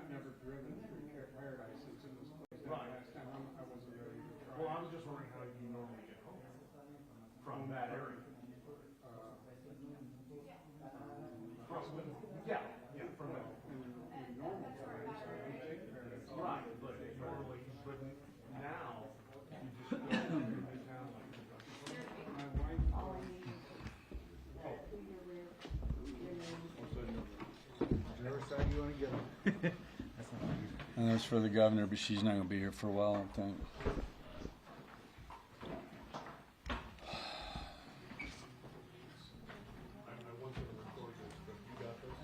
I've never driven through Paradise since it was closed down Right. last time. I wasn't ready to try. Well, I was just wondering how you normally get home from that area. Yeah, from that. In normal times, I don't take Paradise. Right, but normally, but now, you just go through the town like My wife, Never side you want to get them. And that's for the governor, but she's not going to be here for a while, I don't think. I wanted to record this, but you got this?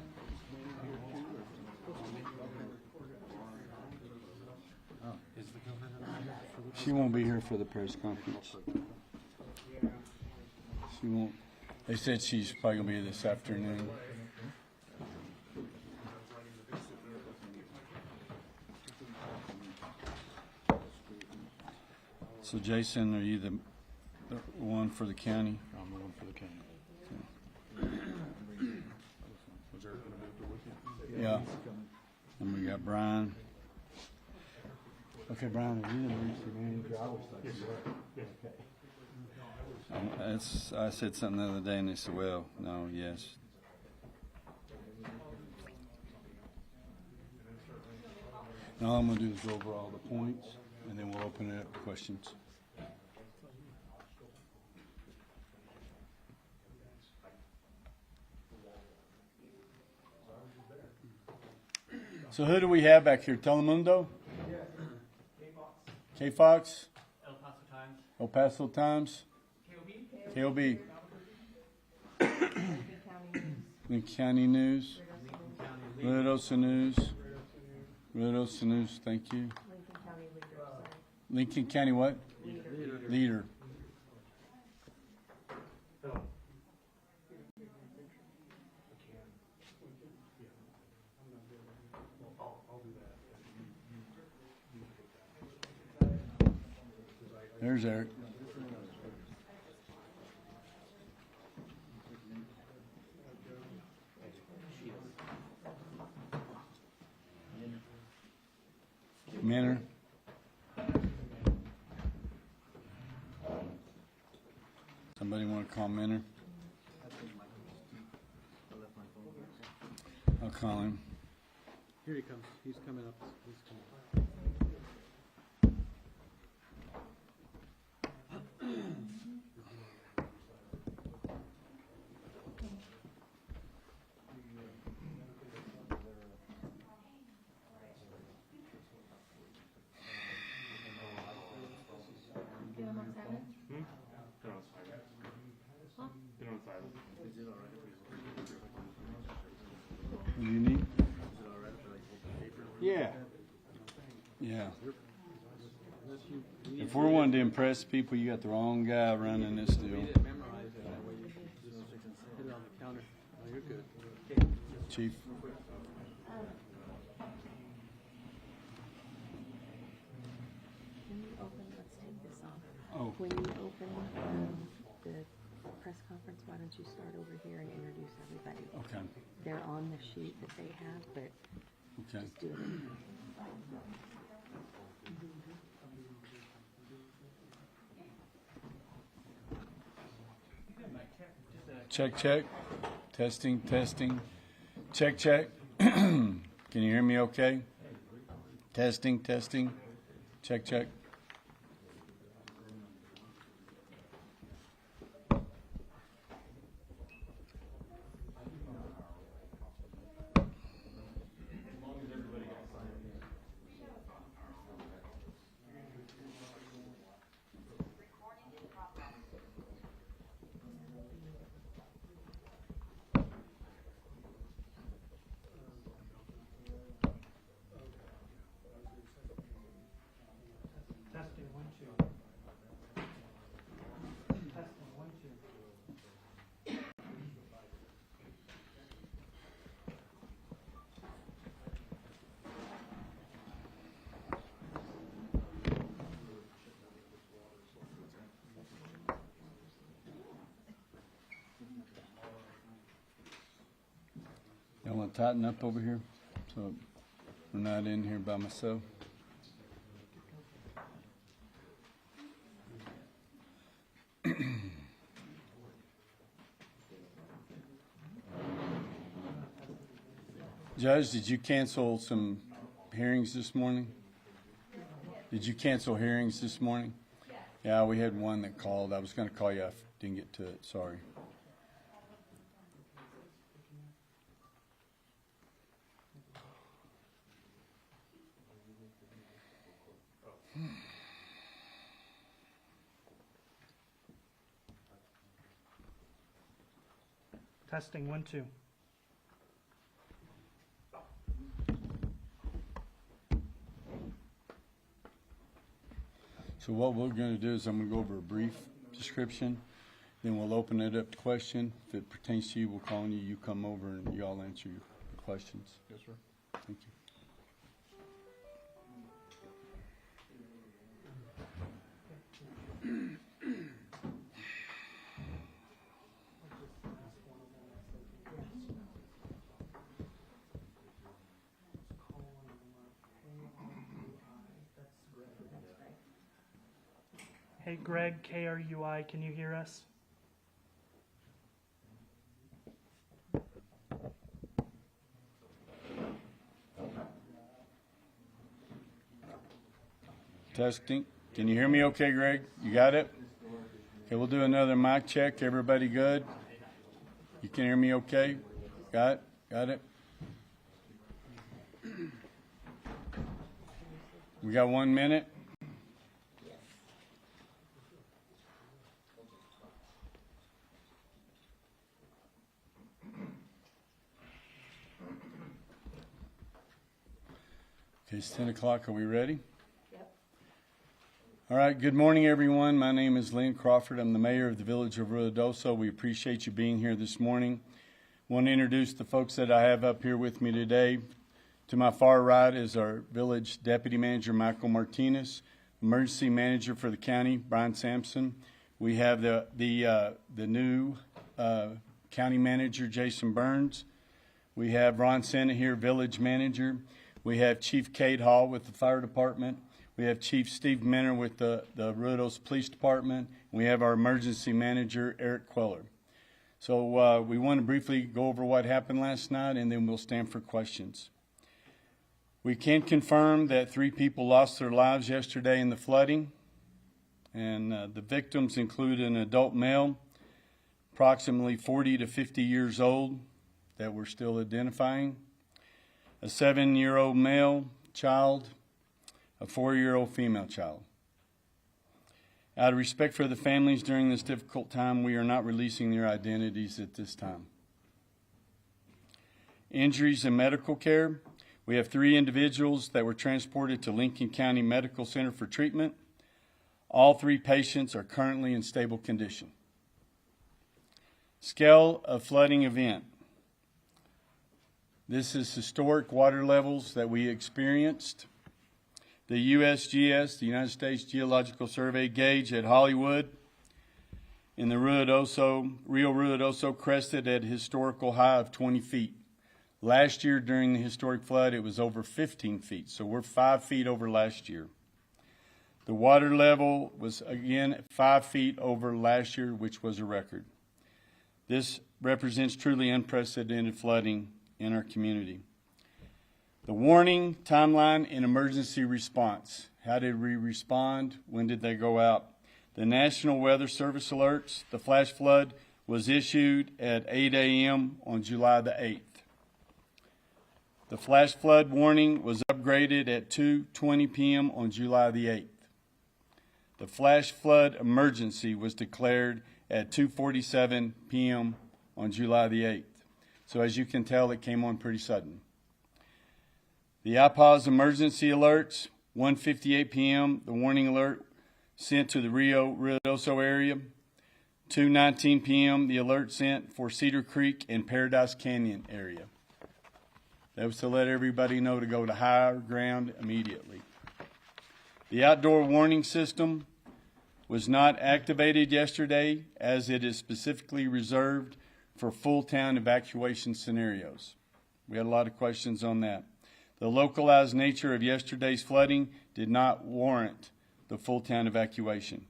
Is the governor? She won't be here for the press conference. She won't. They said she's probably going to be here this afternoon. So Jason, are you the one for the county? I'm the one for the county. Was Eric going to be with you? Yeah. And we got Brian. Okay, Brian, are you the emergency manager? I was thinking you were. I said something the other day, and they said, well, no, yes. Now all I'm going to do is go over all the points, and then we'll open it up to questions. So who do we have back here? Telemundo? K-Fox? El Paso Times. El Paso Times? KOB? Lincoln County News? Ruidoso News? Ruidoso News, thank you. Lincoln County Leader, sorry. Lincoln County what? Leader. There's Eric. Minner. Somebody want to call Minner? I'll call him. Here he comes. He's coming up. He's coming. Get him on silent? What do you need? Yeah. Yeah. If we're wanting to impress people, you got the wrong guy running this deal. Memorize it. That way you just hit it on the counter. Oh, you're good. Chief. When you open, let's take this off. Oh. When you open the press conference, why don't you start over here and introduce everybody? Okay. They're on the sheet that they have, but Okay. just do it. Check, check. Testing, testing. Check, check. Can you hear me okay? Testing, testing. Check, check. Testing 1 2. Testing 1 2. Y'all want to tighten up over here? So We're not in here by myself. Judge, did you cancel some hearings this morning? Did you cancel hearings this morning? Yeah, we had one that called. I was going to call you. I didn't get to it. Sorry. Testing 1, 2. So what we're going to do is I'm going to go over a brief description, then we'll open it up to question. If it pertains to you, we'll call on you. You come over and you all answer your questions. Yes, sir. Thank you. Hey, Greg, KRUI, can you hear us? Testing. Can you hear me okay, Greg? You got it? Okay, we'll do another mic check. Everybody good? You can hear me okay? Got it? Got it? We got 1 minute. Okay, it's 10 o'clock. Are we ready? Yep. All right. Good morning, everyone. My name is Lynn Crawford. I'm the mayor of the village of Ruidoso. We appreciate you being here this morning. I want to introduce the folks that I have up here with me today. To my far right is our village deputy manager, Michael Martinez, emergency manager for the county, Brian Sampson. We have the new county manager, Jason Burns. We have Ron Sena here, village manager. We have Chief Cade Hall with the fire department. We have Chief Steve Minner with the Ruidoso Police Department. We have our emergency manager, Eric Queller. So we want to briefly go over what happened last night, and then we'll stand for questions. We can confirm that 3 people lost their lives yesterday in the flooding, and the victims include an adult male, approximately 40 to 50 years old, that we're still identifying, a 7-year-old male child, a 4-year-old female child. Out of respect for the families during this difficult time, we are not releasing their identities at this time. Injuries and medical care. We have 3 individuals that were transported to Lincoln County Medical Center for treatment. All 3 patients are currently in stable condition. Scale of flooding event. This is historic water levels that we experienced. The USGS, the United States Geological Survey gauge at Hollywood in the Rio Ruidoso crested at a historical high of 20 feet. Last year during the historic flood, it was over 15 feet, so we're 5 feet over last year. The water level was again 5 feet over last year, which was a record. This represents truly unprecedented flooding in our community. The warning, timeline, and emergency response. How did we respond? When did they go out? The National Weather Service alerts. The flash flood was issued at 8 a.m. on July the 8th. The flash flood warning was upgraded at 2:20 p.m. on July the 8th. The flash flood emergency was declared at 2:47 p.m. on July the 8th. So as you can tell, it came on pretty sudden. The IPAWS emergency alerts, 1:58 p.m., the warning alert sent to the Rio Ruidoso area. 2:19 p.m., the alert sent for Cedar Creek and Paradise Canyon area. That was to let everybody know to go to higher ground immediately. The outdoor warning system was not activated yesterday, as it is specifically reserved for full town evacuation scenarios. We had a lot of questions on that. The localized nature of yesterday's flooding did not warrant the full town evacuation.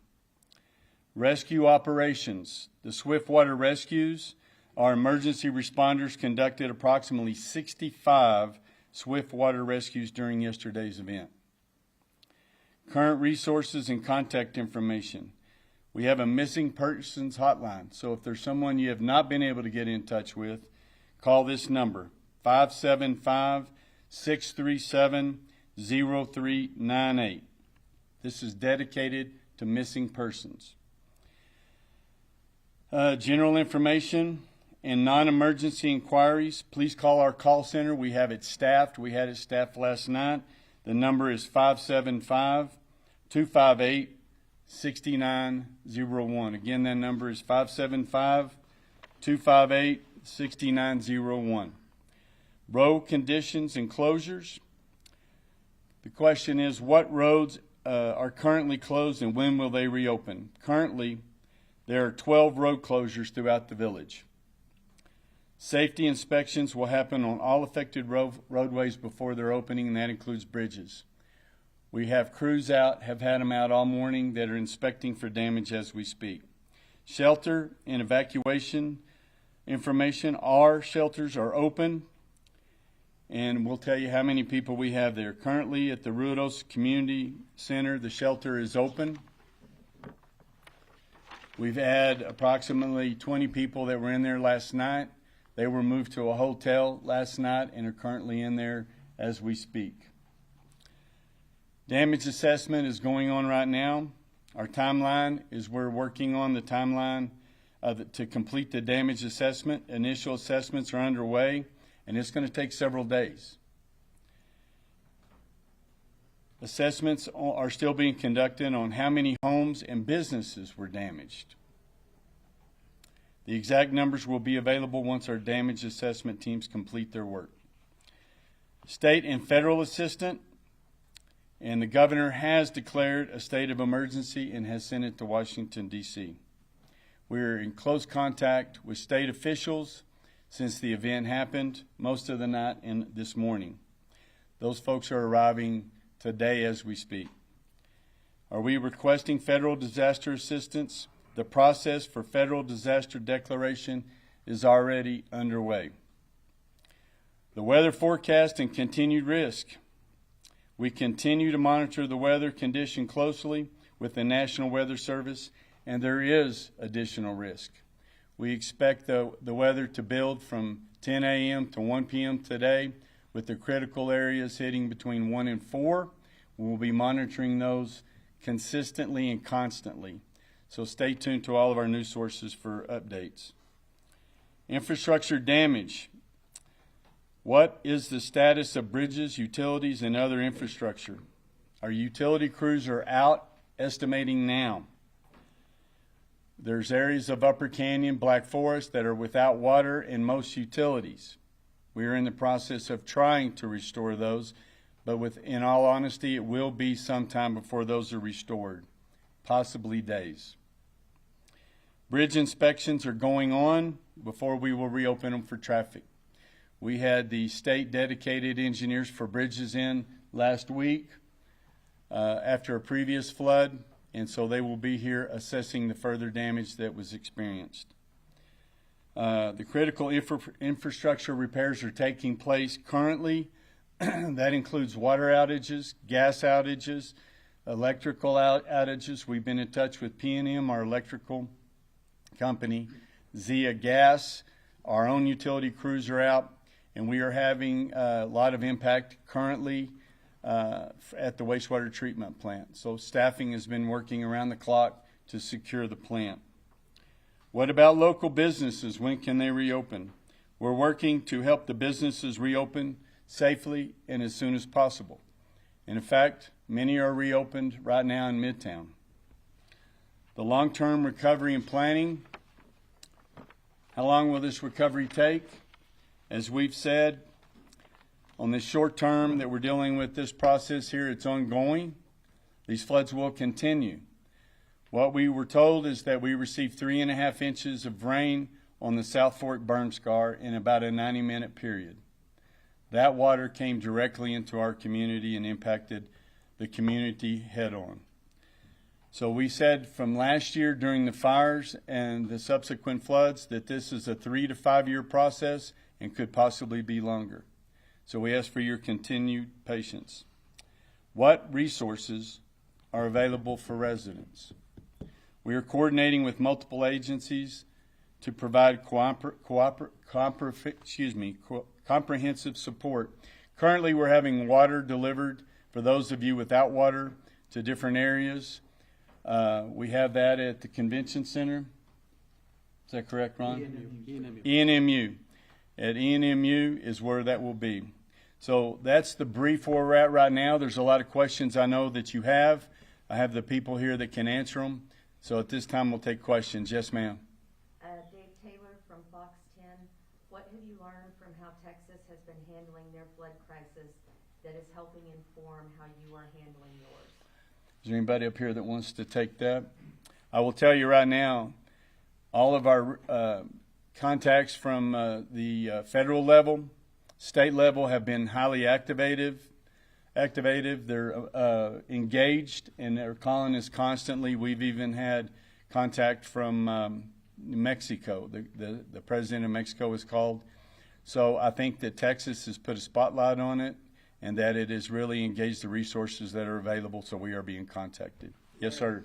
Rescue operations. The Swiftwater rescues, our emergency responders conducted approximately 65 Swiftwater rescues during yesterday's event. Current resources and contact information. We have a missing persons hotline, so if there's someone you have not been able to get in touch with, call this number, 575-637-0398. This is dedicated to missing persons. General information and non-emergency inquiries, please call our call center. We have it staffed. We had it staffed last night. The number is 575-258-6901. Again, that number is 575-258-6901. Road conditions and closures. The question is, what roads are currently closed and when will they reopen? Currently, there are 12 road closures throughout the village. Safety inspections will happen on all affected roadways before their opening, and that includes bridges. We have crews out, have had them out all morning, that are inspecting for damage as we speak. Shelter and evacuation information. Our shelters are open, and we'll tell you how many people we have there. Currently at the Ruidoso Community Center, the shelter is open. We've had approximately 20 people that were in there last night. They were moved to a hotel last night and are currently in there as we speak. Damage assessment is going on right now. Our timeline is we're working on the timeline to complete the damage assessment. Initial assessments are underway, and it's going to take several days. Assessments are still being conducted on how many homes and businesses were damaged. The exact numbers will be available once our damage assessment teams complete their work. State and federal assistance, and the governor has declared a state of emergency and has sent it to Washington, D.C. We are in close contact with state officials since the event happened, most of the night and this morning. Those folks are arriving today as we speak. Are we requesting federal disaster assistance? The process for federal disaster declaration is already underway. The weather forecast and continued risk. We continue to monitor the weather condition closely with the National Weather Service, and there is additional risk. We expect the weather to build from 10 a.m. to 1 p.m. today, with the critical areas hitting between 1 and 4. We'll be monitoring those consistently and constantly. So stay tuned to all of our news sources for updates. Infrastructure damage. What is the status of bridges, utilities, and other infrastructure? Our utility crews are out estimating now. There's areas of Upper Canyon, Black Forest that are without water and most utilities. We are in the process of trying to restore those, but in all honesty, it will be some time before those are restored, possibly days. Bridge inspections are going on before we will reopen them for traffic. We had the state dedicated engineers for bridges in last week after a previous flood, and so they will be here assessing the further damage that was experienced. The critical infrastructure repairs are taking place currently. That includes water outages, gas outages, electrical outages. We've been in touch with P&M, our electrical company, Zia Gas. Our own utility crews are out, and we are having a lot of impact currently at the wastewater treatment plant. So staffing has been working around the clock to secure the plant. What about local businesses? When can they reopen? We're working to help the businesses reopen safely and as soon as possible. And in fact, many are reopened right now in Midtown. The long-term recovery and planning. How long will this recovery take? As we've said, on this short term that we're dealing with this process here, it's ongoing. These floods will continue. What we were told is that we received 3.5 inches of rain on the South Fork burn scar in about a 90-minute period. That water came directly into our community and impacted the community head on. So we said from last year during the fires and the subsequent floods that this is a 3 to 5 year process and could possibly be longer. So we ask for your continued patience. What resources are available for residents? We are coordinating with multiple agencies to provide comprehensive support. Currently, we're having water delivered for those of you without water to different areas. We have that at the convention center. Is that correct, Ron? ENMU. At ENMU is where that will be. So that's the brief where we're at right now. There's a lot of questions I know that you have. I have the people here that can answer them. So at this time, we'll take questions. Yes, ma'am. Dave Taylor from Fox 10. What have you learned from how Texas has been handling their flood crisis that is helping inform how you are handling yours? Is there anybody up here that wants to take that? I will tell you right now, all of our contacts from the federal level, state level have been highly activated. They're engaged, and they're calling us constantly. We've even had contact from Mexico. The president of Mexico is called. So I think that Texas has put a spotlight on it, and that it has really engaged the resources that are available, so we are being contacted. Yes, sir.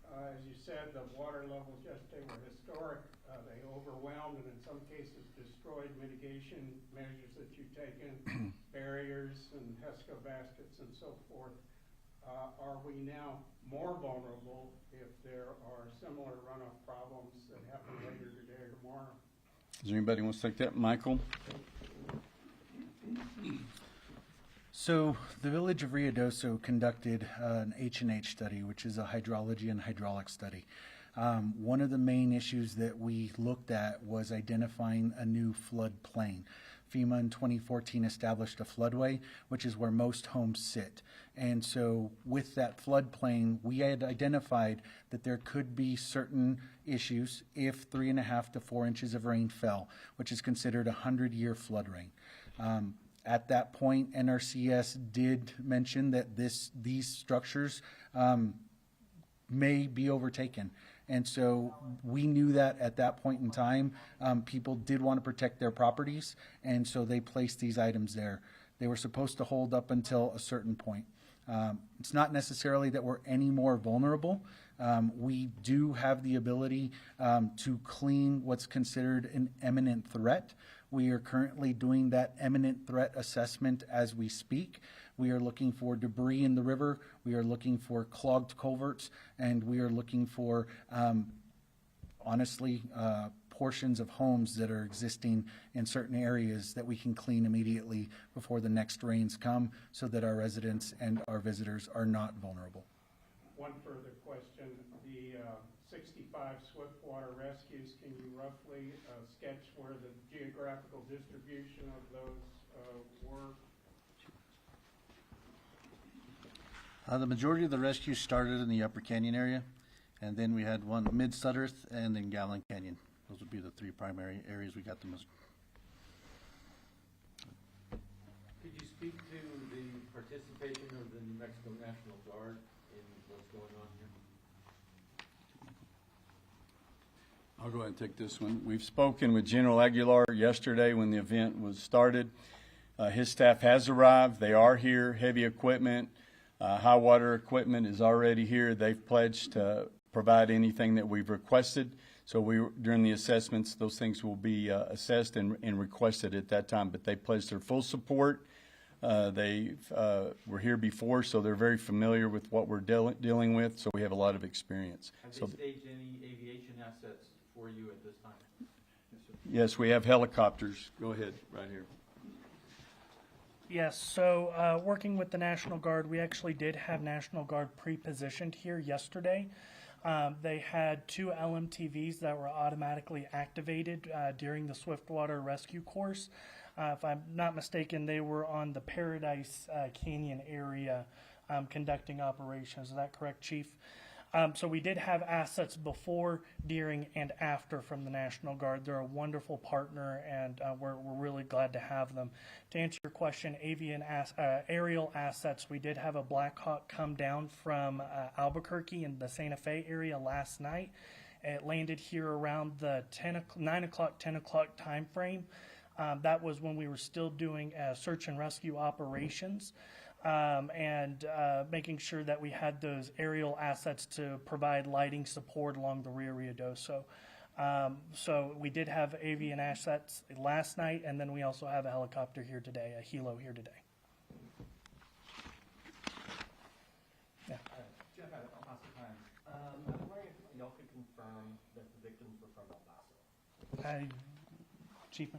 As you said, the water levels yesterday were historic. They overwhelmed and in some cases destroyed mitigation measures that you've taken, barriers and HESCO baskets and so forth. Are we now more vulnerable if there are similar runoff problems that happen later today or tomorrow? Is there anybody who wants to take that? Michael? So the village of Ruidoso conducted an H&H study, which is a hydrology and hydraulic study. One of the main issues that we looked at was identifying a new flood plain. FEMA in 2014 established a floodway, which is where most homes sit. And so with that floodplain, we had identified that there could be certain issues if 3.5 to 4 inches of rain fell, which is considered a 100-year flood rain. At that point, NRCS did mention that these structures may be overtaken. And so we knew that at that point in time, people did want to protect their properties, and so they placed these items there. They were supposed to hold up until a certain point. It's not necessarily that we're any more vulnerable. We do have the ability to clean what's considered an imminent threat. We are currently doing that imminent threat assessment as we speak. We are looking for debris in the river. We are looking for clogged culverts, and we are looking for, portions of homes that are existing in certain areas that we can clean immediately before the next rains come, so that our residents and our visitors are not vulnerable. One further question. The 65 Swiftwater rescues, can you roughly sketch where the geographical distribution of those were? The majority of the rescues started in the Upper Canyon area, and then we had one mid-Sutterth and then Gallon Canyon. Those would be the three primary areas we got the most. Could you speak to the participation of the New Mexico National Guard in what's going on here? I'll go ahead and take this one. We've spoken with General Aguilar yesterday when the event was started. His staff has arrived. They are here. Heavy equipment, high water equipment is already here. They've pledged to provide anything that we've requested. So during the assessments, those things will be assessed and requested at that time. But they pledged their full support. They were here before, so they're very familiar with what we're dealing with. So we have a lot of experience. Have they staged any aviation assets for you at this time? Yes, we have helicopters. Go ahead, right here. Yes, so working with the National Guard, we actually did have National Guard pre-positioned here yesterday. They had 2 LMTVs that were automatically activated during the Swiftwater rescue course. If I'm not mistaken, they were on the Paradise Canyon area conducting operations. Is that correct, Chief? So we did have assets before, during, and after from the National Guard. They're a wonderful partner, and we're really glad to have them. To answer your question, aerial assets, we did have a Black Hawk come down from Albuquerque in the Santa Fe area last night. It landed here around the 9 o'clock, 10 o'clock time frame. That was when we were still doing search and rescue operations. And making sure that we had those aerial assets to provide lighting support along the Rio Ruidoso. So we did have avian assets last night, and then we also have a helicopter here today, a helo here today. Yeah. Jeff, El Paso Times. I'm wondering if y'all could confirm that the victims were from El Paso. Chief?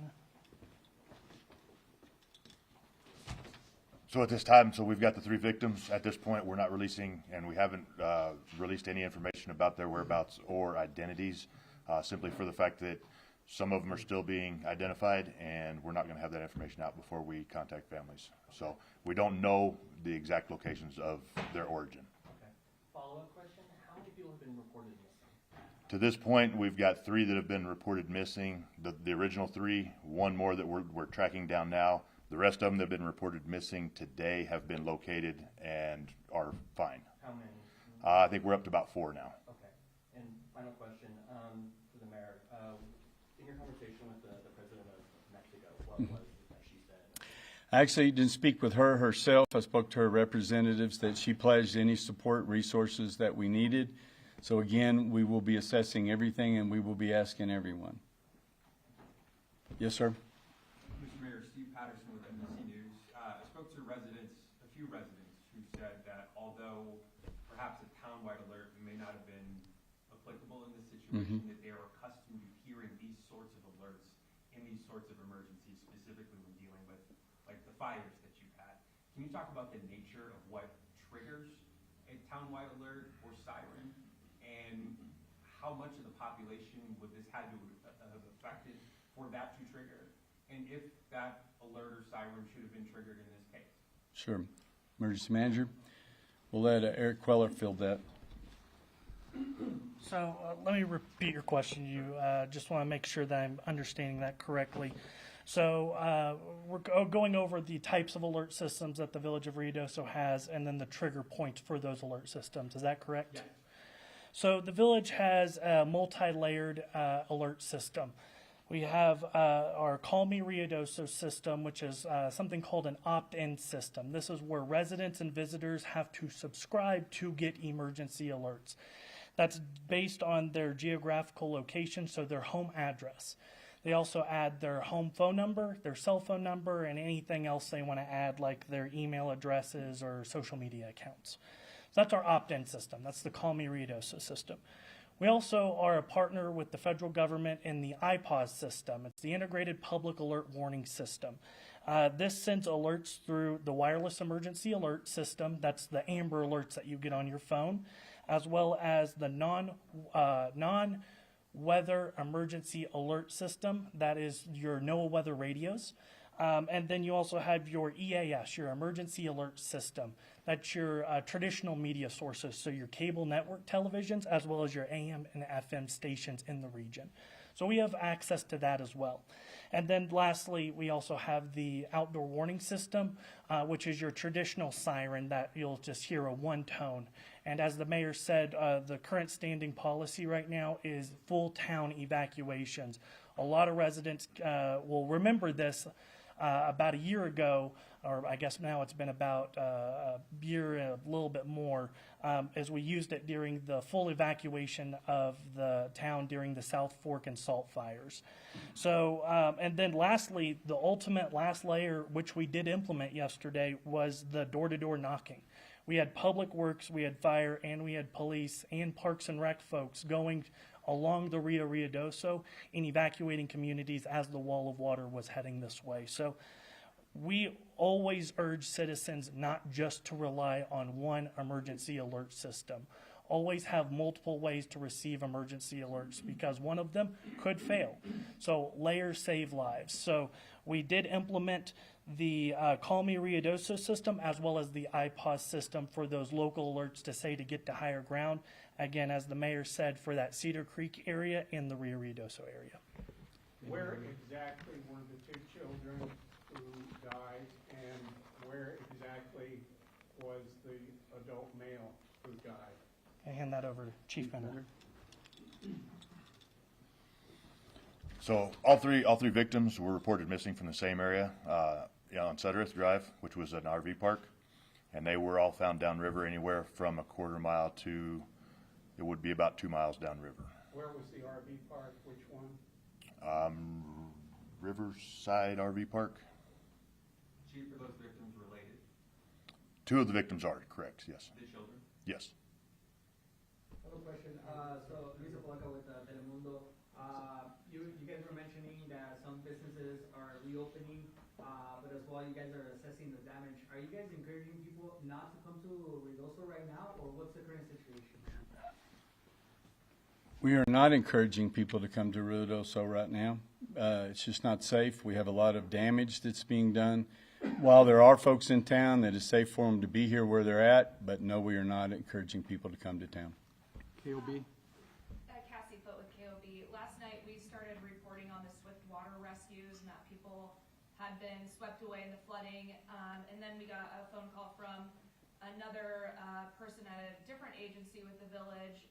So at this time, we've got the 3 victims. At this point, we're not releasing, and we haven't released any information about their whereabouts or identities, simply for the fact that some of them are still being identified, and we're not going to have that information out before we contact families. So we don't know the exact locations of their origin. Okay. Follow-up question, how many people have been reported missing? To this point, we've got 3 that have been reported missing. The original 3, 1 more that we're tracking down now. The rest of them that have been reported missing today have been located and are fine. How many? I think we're up to about 4 now. Okay. And final question for the mayor. In your conversation with the president of Mexico, what was it that she said? I actually didn't speak with her herself. I spoke to her representatives that she pledged any support resources that we needed. So again, we will be assessing everything and we will be asking everyone. Yes, sir. Mr. Mayor, Steve Patterson with NBC News. I spoke to a few residents who said that although perhaps a town-wide alert may not have been applicable in this situation, that they are accustomed to hearing these sorts of alerts in these sorts of emergencies, specifically when dealing with like the fires that you've had. Can you talk about the nature of what triggers a town-wide alert or siren, and how much of the population would this had to have affected for that to trigger? And if that alert or siren should have been triggered in this case? Sure. Emergency manager. We'll let Eric Queller field that. So let me repeat your question. You just want to make sure that I'm understanding that correctly. So we're going over the types of alert systems that the Village of Ruidoso has, and then the trigger points for those alert systems. Is that correct? Yes. So the village has a multi-layered alert system. We have our Call Me Ruidoso system, which is something called an opt-in system. This is where residents and visitors have to subscribe to get emergency alerts. That's based on their geographical location, so their home address. They also add their home phone number, their cell phone number, and anything else they want to add, like their email addresses or social media accounts. So that's our opt-in system. That's the Call Me Ruidoso system. We also are a partner with the federal government in the IPAWS system. It's the Integrated Public Alert Warning System. This sends alerts through the wireless emergency alert system. That's the Amber alerts that you get on your phone, as well as the non-weather emergency alert system. That is your NOAA weather radios. And then you also have your EAS, your emergency alert system. That's your traditional media sources, so your cable network televisions, as well as your AM and FM stations in the region. So we have access to that as well. And then lastly, we also have the outdoor warning system, which is your traditional siren that you'll just hear a one tone. And as the mayor said, the current standing policy right now is full town evacuations. A lot of residents will remember this. About a year ago, or I guess now it's been about a year and a little bit more, as we used it during the full evacuation of the town during the South Fork and Salt fires. So, and then lastly, the ultimate last layer, which we did implement yesterday, was the door-to-door knocking. We had Public Works, we had fire, and we had police and Parks and Rec folks going along the Rio Ruidoso and evacuating communities as the wall of water was heading this way. So we always urge citizens not just to rely on one emergency alert system. Always have multiple ways to receive emergency alerts because one of them could fail. So layers save lives. So we did implement the Call Me Ruidoso system, as well as the iPause system for those local alerts to say to get to higher ground. Again, as the mayor said, for that Cedar Creek area and the Rio Ruidoso area. Where exactly were the two children who died, and where exactly was the adult male who died? I hand that over to Chief Bender. So all three victims were reported missing from the same area on Sudworth Drive, which was an RV park, and they were all found downriver, anywhere from a quarter mile to it would be about 2 miles downriver. Where was the RV park? Which one? Riverside RV Park. Chief, are those victims related? 2 of the victims are correct. Yes. The children? Yes. I have a question. So Luis Apalaca with Telemundo. You guys were mentioning that some businesses are reopening, but as well you guys are assessing the damage. Are you guys encouraging people not to come to Ruidoso right now, or what's the current situation? We are not encouraging people to come to Ruidoso right now. It's just not safe. We have a lot of damage that's being done. While there are folks in town that is safe for them to be here where they're at, but no, we are not encouraging people to come to town. KOB? Cassie Foot with KOB. Last night we started reporting on the Swiftwater rescues and that people had been swept away in the flooding. And then we got a phone call from another person at a different agency with the village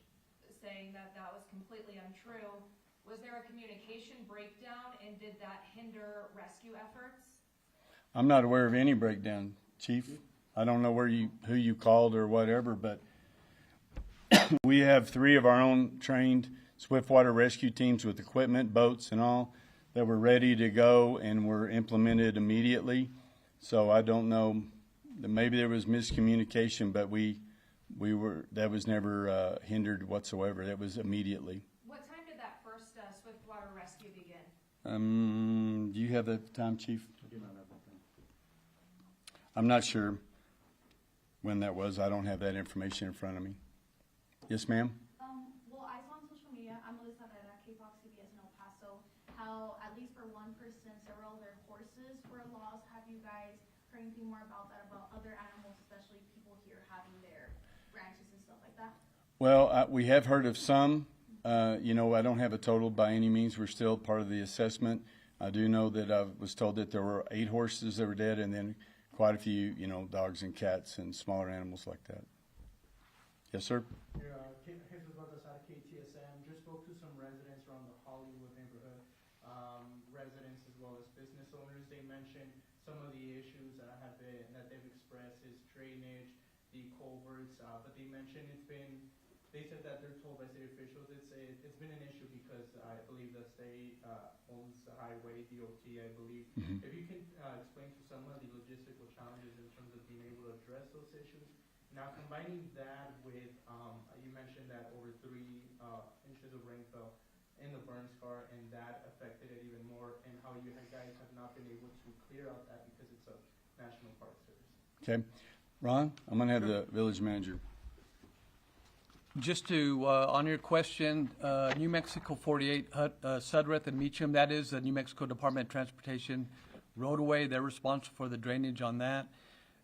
saying that that was completely untrue. Was there a communication breakdown, and did that hinder rescue efforts? I'm not aware of any breakdown, Chief. I don't know who you called or whatever, but we have 3 of our own trained Swiftwater rescue teams with equipment, boats and all, that were ready to go and were implemented immediately. So I don't know, maybe there was miscommunication, but that was never hindered whatsoever. That was immediately. What time did that first Swiftwater rescue begin? Do you have that time, Chief? I'm not sure when that was. I don't have that information in front of me. Yes, ma'am? Well, I saw on social media, I'm Melissa Herrera, KPOX CBS in El Paso, how at least for one person, several of their horses were lost. Have you guys heard anything more about that, about other animals, especially people here having their ranches and stuff like that? Well, we have heard of some. I don't have a total by any means. We're still part of the assessment. I do know that I was told that there were 8 horses that were dead, and then quite a few, dogs and cats and smaller animals like that. Yes, sir? Jesus Baltazar, KTSM. Just spoke to some residents around the Hollywood neighborhood, residents as well as business owners. They mentioned some of the issues that they've expressed is drainage, the culverts, but they mentioned they said that they're told by city officials it's been an issue because I believe the state owns the highway, DOT, I believe. Mm-hmm. If you can explain to some of the logistical challenges in terms of being able to address those issues. Now combining that with, you mentioned that over 3 inches of rain fell in the burn scar, and that affected it even more, and how you guys have not been able to clear out that because it's a National Park Service. Okay. Ron, I'm going to have the village manager. Just to, on your question, New Mexico 48, Sudworth and Meacham, that is the New Mexico Department of Transportation roadway. They're responsible for the drainage on that.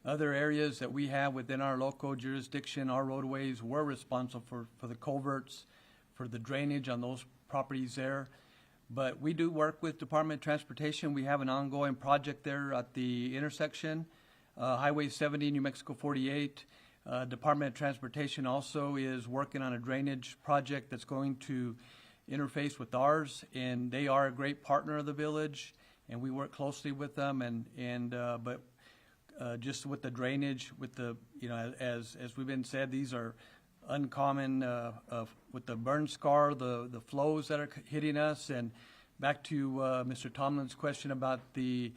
Other areas that we have within our local jurisdiction, our roadways, we're responsible for the culverts, for the drainage on those properties there. But we do work with Department of Transportation. We have an ongoing project there at the intersection, Highway 70, New Mexico 48. Department of Transportation also is working on a drainage project that's going to interface with ours, and they are a great partner of the village, and we work closely with them. But just with the drainage, with the as we've been said, these are uncommon with the burn scar, the flows that are hitting us, and back to Mr. Tomlin's question about the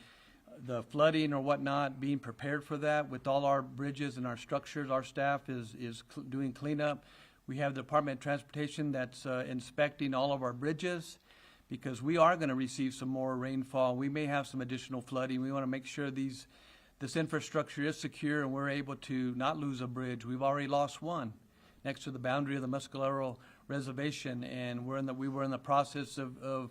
flooding or whatnot, being prepared for that with all our bridges and our structures. Our staff is doing cleanup. We have the Department of Transportation that's inspecting all of our bridges because we are going to receive some more rainfall. We may have some additional flooding. We want to make sure this infrastructure is secure and we're able to not lose a bridge. We've already lost one next to the boundary of the Mescalero Reservation, and we were in the process of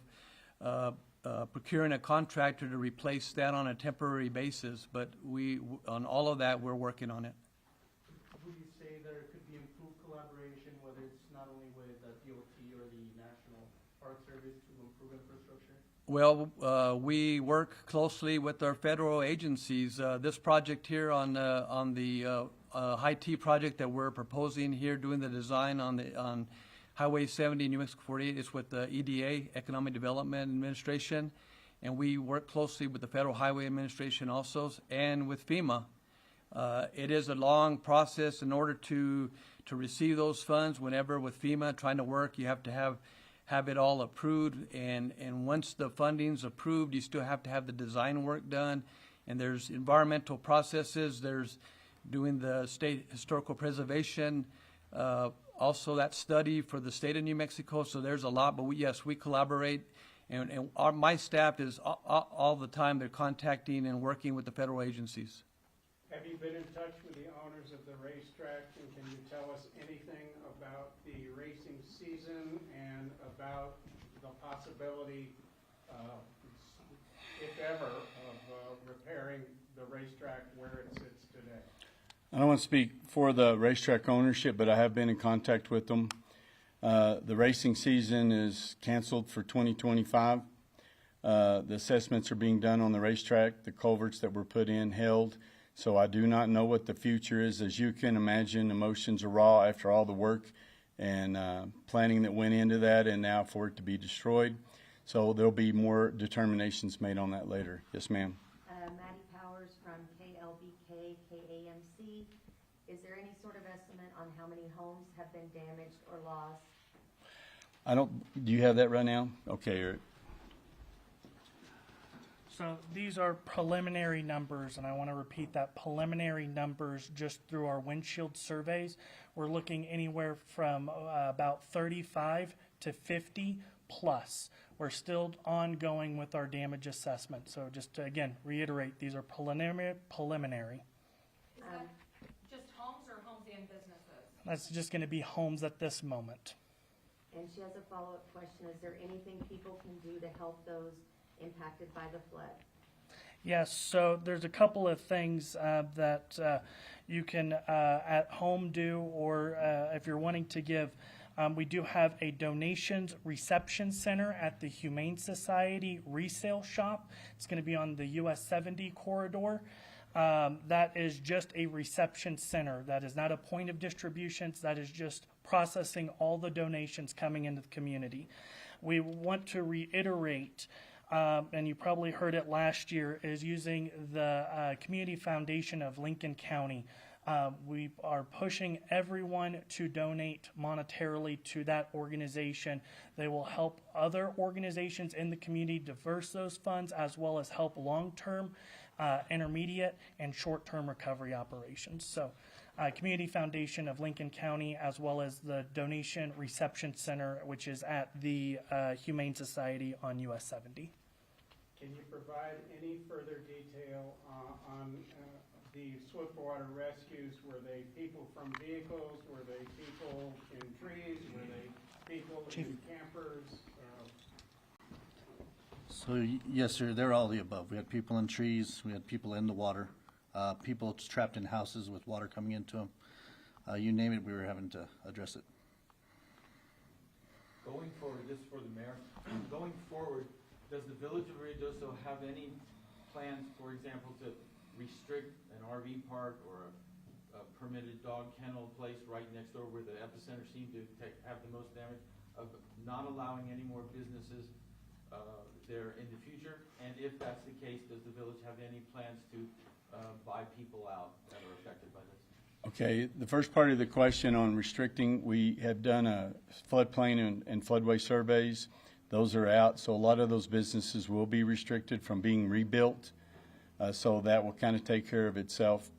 procuring a contractor to replace that on a temporary basis, but on all of that, we're working on it. Would you say there could be improved collaboration, whether it's not only with DOT or the National Park Service to improve infrastructure? Well, we work closely with our federal agencies. This project here on the high T project that we're proposing here, doing the design on Highway 70, New Mexico 48, is with the EDA, Economic Development Administration, and we work closely with the Federal Highway Administration also, and with FEMA. It is a long process in order to receive those funds. Whenever with FEMA trying to work, you have to have it all approved, and once the funding's approved, you still have to have the design work done, and there's environmental processes, there's doing the state historical preservation, also that study for the state of New Mexico, so there's a lot, but we collaborate, and my staff is all the time, they're contacting and working with the federal agencies. Have you been in touch with the owners of the racetrack, and can you tell us anything about the racing season and about the possibility, if ever, of repairing the racetrack where it sits today? I don't want to speak for the racetrack ownership, but I have been in contact with them. The racing season is canceled for 2025. The assessments are being done on the racetrack. The culverts that were put in held. So I do not know what the future is. As you can imagine, emotions are raw after all the work and planning that went into that, and now for it to be destroyed. So there'll be more determinations made on that later. Yes, ma'am. Maddie Powers from KLBK KAMC. Is there any sort of estimate on how many homes have been damaged or lost? Do you have that right now? Okay, Eric. So these are preliminary numbers, and I want to repeat that, preliminary numbers just through our windshield surveys. We're looking anywhere from about 35 to 50 plus. We're still ongoing with our damage assessment. So just to, again, reiterate, these are preliminary. Is that just homes or homes and businesses? That's just going to be homes at this moment. And she has a follow-up question. Is there anything people can do to help those impacted by the flood? Yes, so there's a couple of things that you can at home do, or if you're wanting to give. We do have a donations reception center at the Humane Society resale shop. It's going to be on the US 70 corridor. That is just a reception center. That is not a point of distributions. That is just processing all the donations coming into the community. We want to reiterate, and you probably heard it last year, is using the Community Foundation of Lincoln County. We are pushing everyone to donate monetarily to that organization. They will help other organizations in the community diverse those funds, as well as help long-term, intermediate, and short-term recovery operations. So Community Foundation of Lincoln County, as well as the Donation Reception Center, which is at the Humane Society on US 70. Can you provide any further detail on the Swiftwater rescues? Were they people from vehicles? Were they people in trees? Were they people in campers? So, yes, sir, they're all the above. We had people in trees, we had people in the water, people trapped in houses with water coming into them. You name it, we were having to address it. Going forward, this is for the mayor, going forward, does the village of Ruidoso have any plans, for example, to restrict an RV park or a permitted dog kennel place right next door where the epicenter seemed to have the most damage, of not allowing any more businesses there in the future? And if that's the case, does the village have any plans to buy people out that are affected by this? Okay, the first part of the question on restricting, we have done a floodplain and floodway surveys. Those are out, so a lot of those businesses will be restricted from being rebuilt. So that will kind of take care of itself.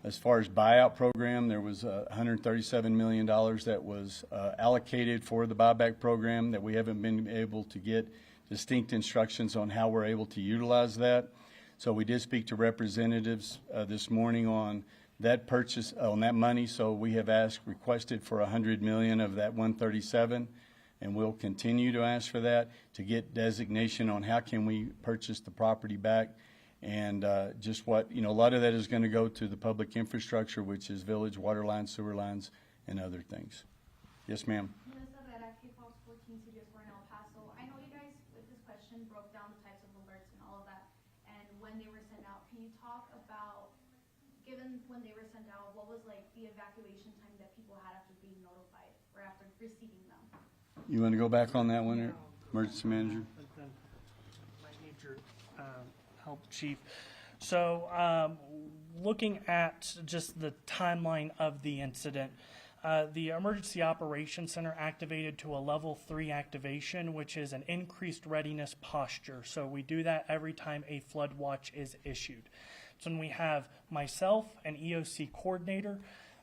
As far as buyout program, there was $137 million that was allocated for the buyback program that we haven't been able to get distinct instructions on how we're able to utilize that. So we did speak to representatives this morning on that purchase, on that money. So we have requested for $100 million of that 137, and we'll continue to ask for that to get designation on how can we purchase the property back. And just what, a lot of that is going to go to the public infrastructure, which is village water lines, sewer lines, and other things. Yes, ma'am. Melissa Herrera, KFOX 14 Studios, we're in El Paso. I know you guys, with this question, broke down the types of alerts and all of that, and when they were sent out. Can you talk about, given when they were sent out, what was like the evacuation time that people had after being notified or after receiving them? You want to go back on that one, emergency manager? Might need your help, Chief. So, looking at just the timeline of the incident, the Emergency Operations Center activated to a level 3 activation, which is an increased readiness posture. So we do that every time a flood watch is issued. So when we have myself, an EOC coordinator,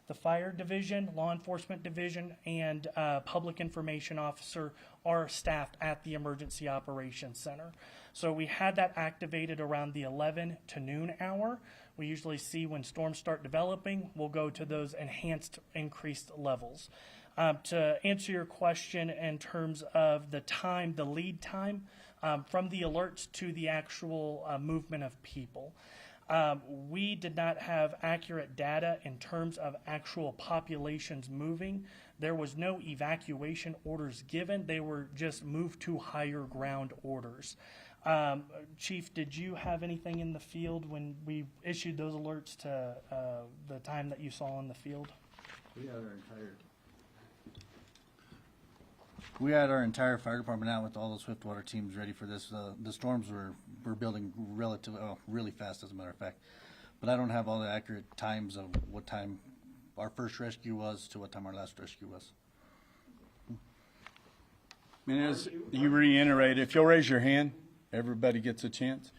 the fire division, law enforcement division, and public information officer are staffed at the Emergency Operations Center. So we had that activated around the 11 to noon hour. We usually see when storms start developing, we'll go to those enhanced, increased levels. To answer your question in terms of the time, the lead time from the alerts to the actual movement of people. We did not have accurate data in terms of actual populations moving. There was no evacuation orders given. They were just moved to higher ground orders. Chief, did you have anything in the field when we issued those alerts to the time that you saw in the field? We had our entire fire department out with all the Swiftwater teams ready for this. The storms were building really fast, as a matter of fact. But I don't have all the accurate times of what time our first rescue was to what time our last rescue was. And as you reiterate, if you'll raise your hand, everybody gets a chance.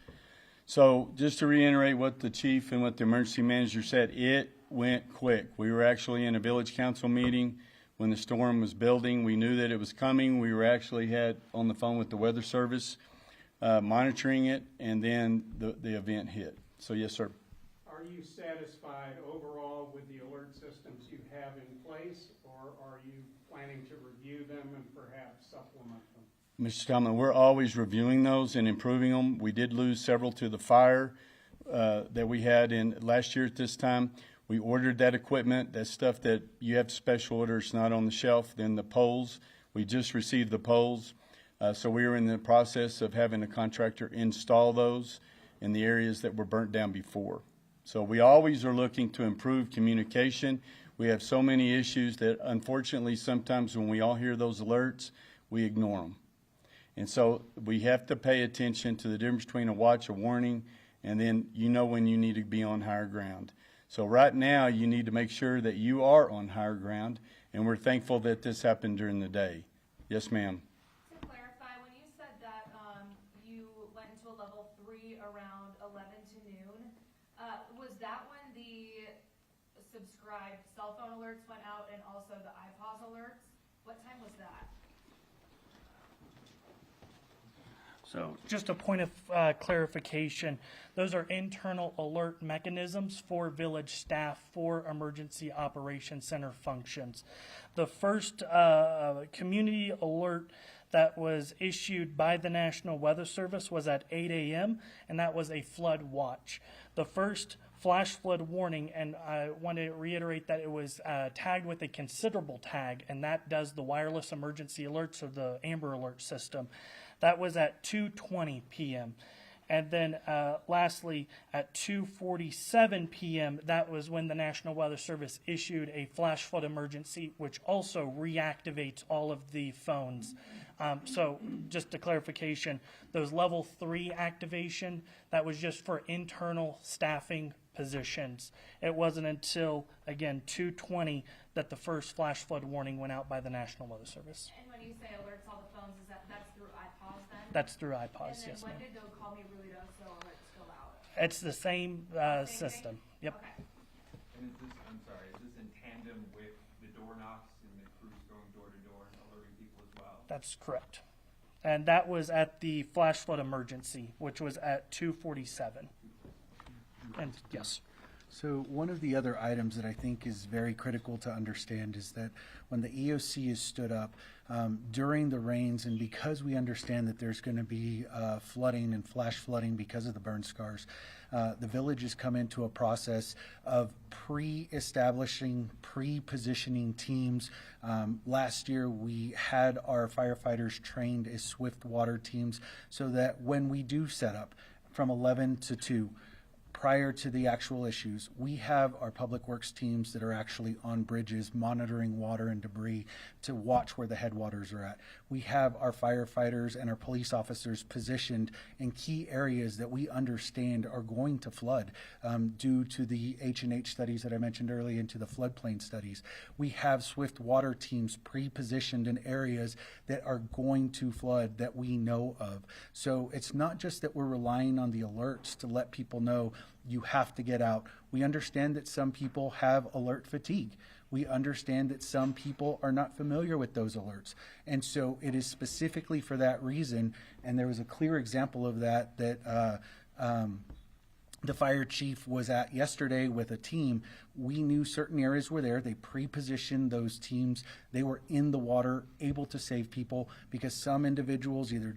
So just to reiterate what the chief and what the emergency manager said, it went quick. We were actually in a village council meeting when the storm was building. We knew that it was coming. We were actually had on the phone with the weather service monitoring it, and then the event hit. So yes, sir. Are you satisfied overall with the alert systems you have in place, or are you planning to review them and perhaps supplement them? Mr. Tomlin, we're always reviewing those and improving them. We did lose several to the fire that we had in last year at this time. We ordered that equipment. That's stuff that you have special orders, not on the shelf. Then the poles, we just received the poles. So we were in the process of having a contractor install those in the areas that were burnt down before. So we always are looking to improve communication. We have so many issues that unfortunately sometimes when we all hear those alerts, we ignore them. And so we have to pay attention to the difference between a watch, a warning, and then you know when you need to be on higher ground. So right now you need to make sure that you are on higher ground, and we're thankful that this happened during the day. Yes, ma'am. To clarify, when you said that you went into a level 3 around 11 to noon, was that when the subscribed cell phone alerts went out and also the iPause alerts? What time was that? So just a point of clarification, those are internal alert mechanisms for village staff for Emergency Operations Center functions. The first community alert that was issued by the National Weather Service was at 8 a.m., and that was a flood watch. The first flash flood warning, and I want to reiterate that it was tagged with a considerable tag, and that does the wireless emergency alerts or the Amber Alert system. That was at 2:20 p.m. And then lastly, at 2:47 p.m., that was when the National Weather Service issued a flash flood emergency, which also reactivates all of the phones. So just a clarification, those level 3 activation, that was just for internal staffing positions. It wasn't until, again, 2:20 that the first flash flood warning went out by the National Weather Service. And when you say alerts all the phones, that's through iPause then? That's through iPause, yes, And then ma'am. when did the Call Me Ruidoso alerts go out? It's the same system. Yep. Okay. And is this, I'm sorry, is this in tandem with the door knocks and the crews going door to door and alerting people as well? That's correct. And that was at the flash flood emergency, which was at 2:47. And yes. So one of the other items that I think is very critical to understand is that when the EOC is stood up during the rains, and because we understand that there's going to be flooding and flash flooding because of the burn scars, the village has come into a process of pre-establishing, pre-positioning teams. Last year, we had our firefighters trained as Swiftwater teams so that when we do set up from 11 to 2, prior to the actual issues, we have our public works teams that are actually on bridges monitoring water and debris to watch where the headwaters are at. We have our firefighters and our police officers positioned in key areas that we understand are going to flood due to the H&H studies that I mentioned earlier and to the floodplain studies. We have Swiftwater teams pre-positioned in areas that are going to flood that we know of. So it's not just that we're relying on the alerts to let people know you have to get out. We understand that some people have alert fatigue. We understand that some people are not familiar with those alerts. And so it is specifically for that reason, and there was a clear example of that the fire chief was at yesterday with a team. We knew certain areas were there. They pre-positioned those teams. They were in the water, able to save people, because some individuals either,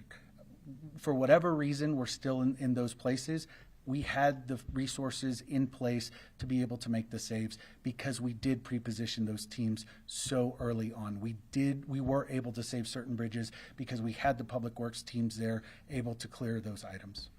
for whatever reason, were still in those places. We had the resources in place to be able to make the saves because we did pre-position those teams so early on. We were able to save certain bridges because we had the public works teams there able to clear those items.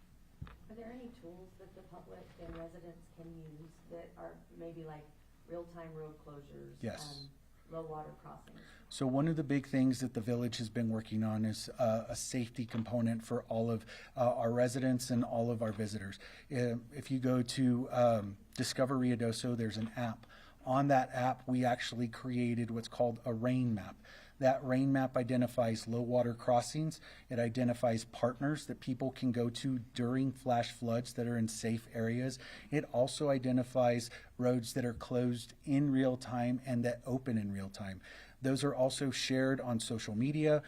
Are there any tools that the public and residents can use that are maybe like real-time road closures? Yes. Low water crossings? So one of the big things that the village has been working on is a safety component for all of our residents and all of our visitors. If you go to Discover Ruidoso, there's an app. On that app, we actually created what's called a rain map. That rain map identifies low water crossings. It identifies partners that people can go to during flash floods that are in safe areas. It also identifies roads that are closed in real time and that open in real time. Those are also shared on social media.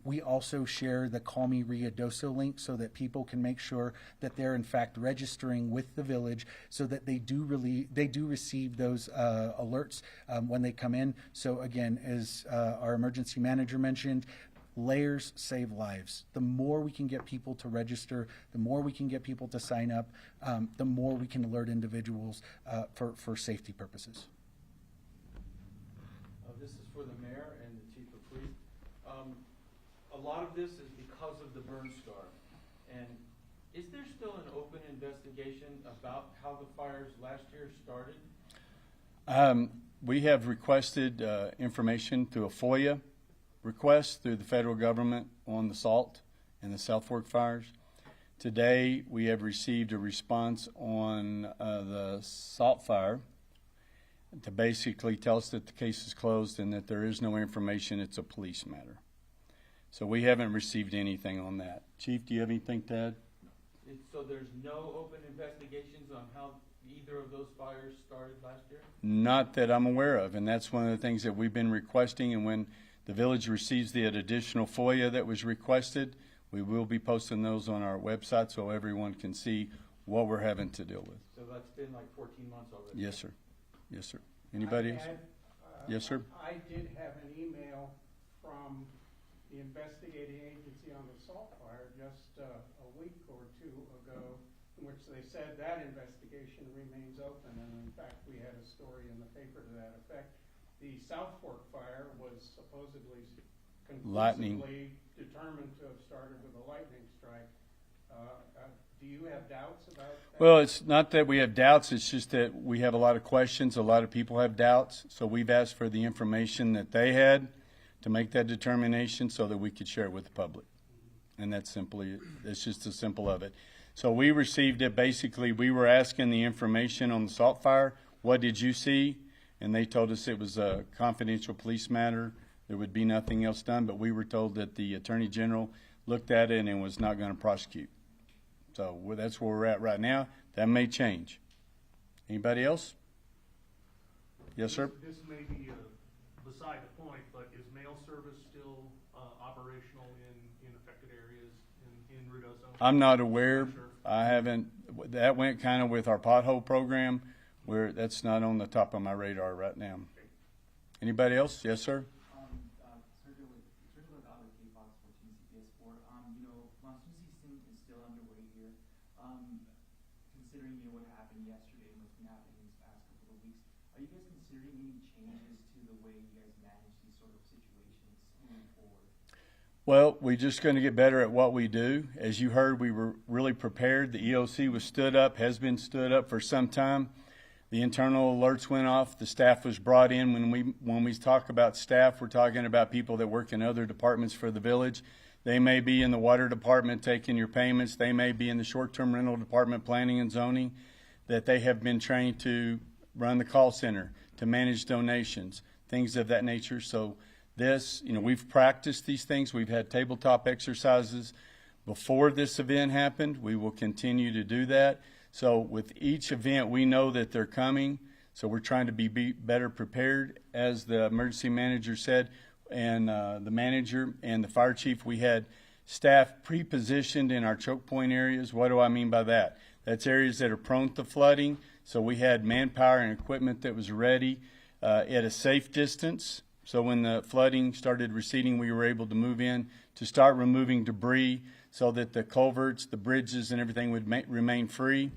We also share the Call Me Ruidoso link so that people can make sure that they're in fact registering with the village so that they do receive those alerts when they come in. So again, as our emergency manager mentioned, layers save lives. The more we can get people to register, the more we can get people to sign up, the more we can alert individuals for safety purposes. This is for the mayor and the chief of police. A lot of this is because of the burn scar. And is there still an open investigation about how the fires last year started? We have requested information through a FOIA request through the federal government on the salt and the South Fork fires. Today, we have received a response on the salt fire to basically tell us that the case is closed and that there is no information. It's a police matter. So we haven't received anything on that. Chief, do you have anything to add? So there's no open investigations on how either of those fires started last year? Not that I'm aware of, and that's one of the things that we've been requesting, and when the village receives the additional FOIA that was requested, we will be posting those on our website so everyone can see what we're having to deal with. So that's been like 14 months already? Yes, sir. Yes, sir. Anybody else? Yes, sir. I did have an email from the investigating agency on the salt fire just a week or two ago, in which they said that investigation remains open, and in fact we had a story in the paper to that effect. The South Fork fire was supposedly conclusively determined to have started with a lightning strike. Do you have doubts about that? Well, it's not that we have doubts, it's just that we have a lot of questions, a lot of people have doubts, so we've asked for the information that they had to make that determination so that we could share it with the public. And that's simply, it's just as simple of it. So we received it, basically, we were asking the information on the salt fire, what did you see? And they told us it was a confidential police matter, there would be nothing else done, but we were told that the Attorney General looked at it and was not going to prosecute. So that's where we're at right now. That may change. Anybody else? Yes, sir. This may be beside the point, but is mail service still operational in affected areas in Ruidoso? I'm not aware. Sure. I haven't. That went kind of with our pothole program. that's not on the top of my radar right now. Anybody else? Yes, sir? Sergio Delgado with KFOX 14 CPS 4. Monsoon season is still underway here. Considering, what happened yesterday and what's been happening these past couple of weeks, are you guys considering any changes to the way you guys manage these sort of situations moving forward? Well, we're just going to get better at what we do. As you heard, we were really prepared. The EOC was stood up, has been stood up for some time. The internal alerts went off. The staff was brought in. When we talk about staff, we're talking about people that work in other departments for the village. They may be in the water department taking your payments. They may be in the short-term rental department, planning and zoning, that they have been trained to run the call center, to manage donations, things of that nature. So this, we've practiced these things. We've had tabletop exercises before this event happened. We will continue to do that. So with each event, we know that they're coming. So we're trying to be better prepared. As the emergency manager said, and the manager and the fire chief, we had staff pre-positioned in our choke point areas. What do I mean by that? That's areas that are prone to flooding. So we had manpower and equipment that was ready at a safe distance. So when the flooding started receding, we were able to move in to start removing debris so that the culverts, the bridges, and everything would remain free.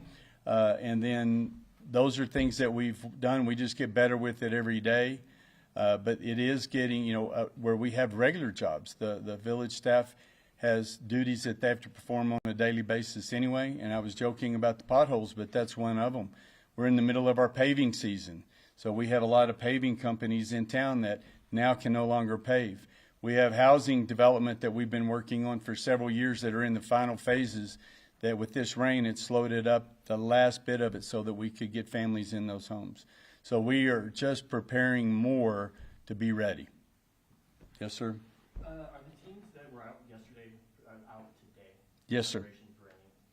And then those are things that we've done. We just get better with it every day. But it is getting, where we have regular jobs. The village staff has duties that they have to perform on a daily basis anyway. And I was joking about the potholes, but that's one of them. We're in the middle of our paving season. So we have a lot of paving companies in town that now can no longer pave. We have housing development that we've been working on for several years that are in the final phases, that with this rain, it slowed it up, the last bit of it, so that we could get families in those homes. So we are just preparing more to be ready. Yes, sir? Are the teams that were out yesterday out today? Yes, sir.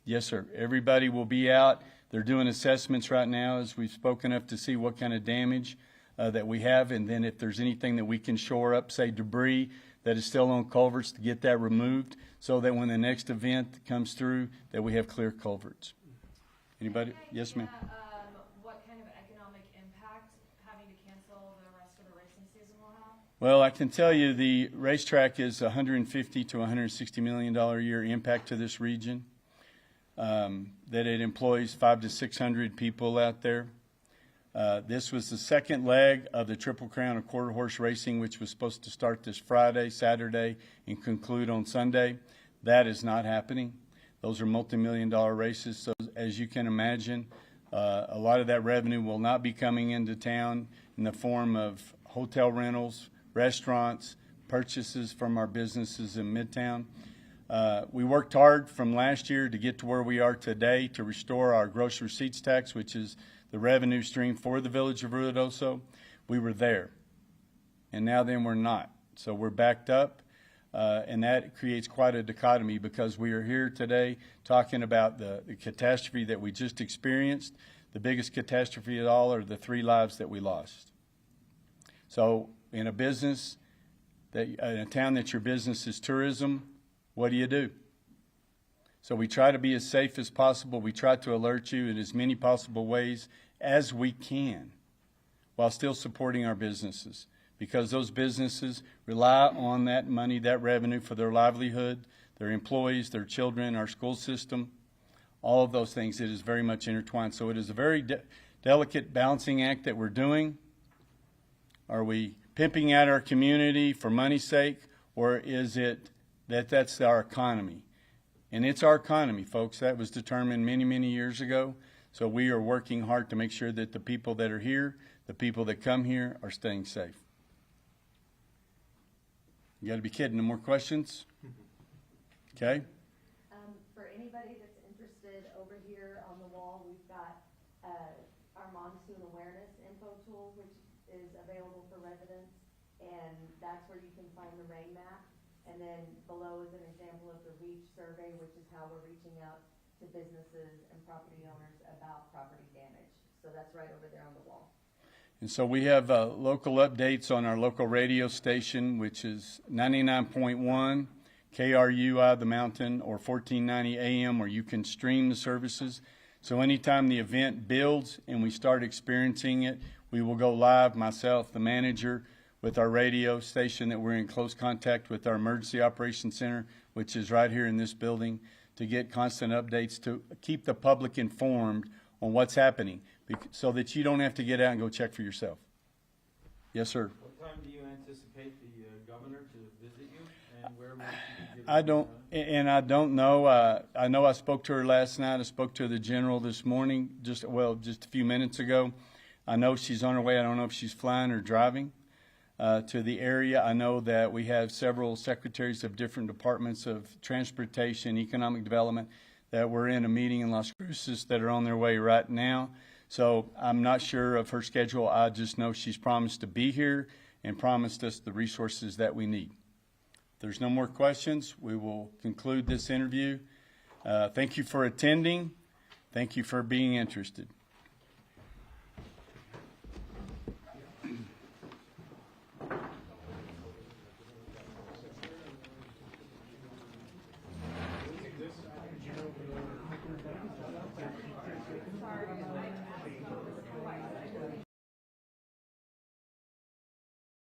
Yes, sir. Everybody will be out. They're doing assessments right now as we've spoken up to see what kind of damage that we have, and then if there's anything that we can shore up, say debris that is still on culverts, to get that removed so that when the next event comes through, that we have clear culverts. Anybody? Yes, ma'am. What kind of economic impact having to cancel the rest of the racing season will have? Well, I can tell you the racetrack is $150 to $160 million a year impact to this region. That it employs 500 to 600 people out there. This was the second leg of the Triple Crown of Quarter Horse Racing, which was supposed to start this Friday, Saturday, and conclude on Sunday. That is not happening. Those are multi-million-dollar races. So as you can imagine, a lot of that revenue will not be coming into town in the form of hotel rentals, restaurants, purchases from our businesses in Midtown. We worked hard from last year to get to where we are today to restore our gross receipts tax, which is the revenue stream for the village of Ruidoso. We were there, and now then we're not. So we're backed up, and that creates quite a dichotomy, because we are here today talking about the catastrophe that we just experienced. The biggest catastrophe of all are the 3 lives that we lost. So in a business, in a town that your business is tourism, what do? So we try to be as safe as possible. We try to alert you in as many possible ways as we can while still supporting our businesses, because those businesses rely on that money, that revenue for their livelihood, their employees, their children, our school system, all of those things. It is very much intertwined. So it is a very delicate balancing act that we're doing. Are we pimping out our community for money's sake, or is it that that's our economy? And it's our economy, folks. That was determined many, many years ago. So we are working hard to make sure that the people that are here, the people that come here, are staying safe. You got to be kidding. No more questions? Okay. For anybody that's interested, over here on the wall, we've got our monsoon awareness info tool, which is available for residents, and that's where you can find the rain map. And then below is an example of the REACH survey, which is how we're reaching out to businesses and property owners about property damage. So that's right over there on the wall. And so we have local updates on our local radio station, which is 99.1 KRUI, the mountain, or 1490 AM, where you can stream the services. So anytime the event builds and we start experiencing it, we will go live, myself, the manager, with our radio station that we're in close contact with our Emergency Operations Center, which is right here in this building, to get constant updates, to keep the public informed on what's happening, so that you don't have to get out and go check for yourself. Yes, sir. What time do you anticipate the governor to visit you, and where will she be giving? I don't know. I know I spoke to her last night. I spoke to the general this morning, just a few minutes ago. I know she's on her way. I don't know if she's flying or driving to the area. I know that we have several secretaries of different departments of transportation, economic development, that were in a meeting in Las Cruces that are on their way right now. So I'm not sure of her schedule. I just know she's promised to be here and promised us the resources that we need. If there's no more questions, we will conclude this interview. Thank you for attending. Thank you for being interested.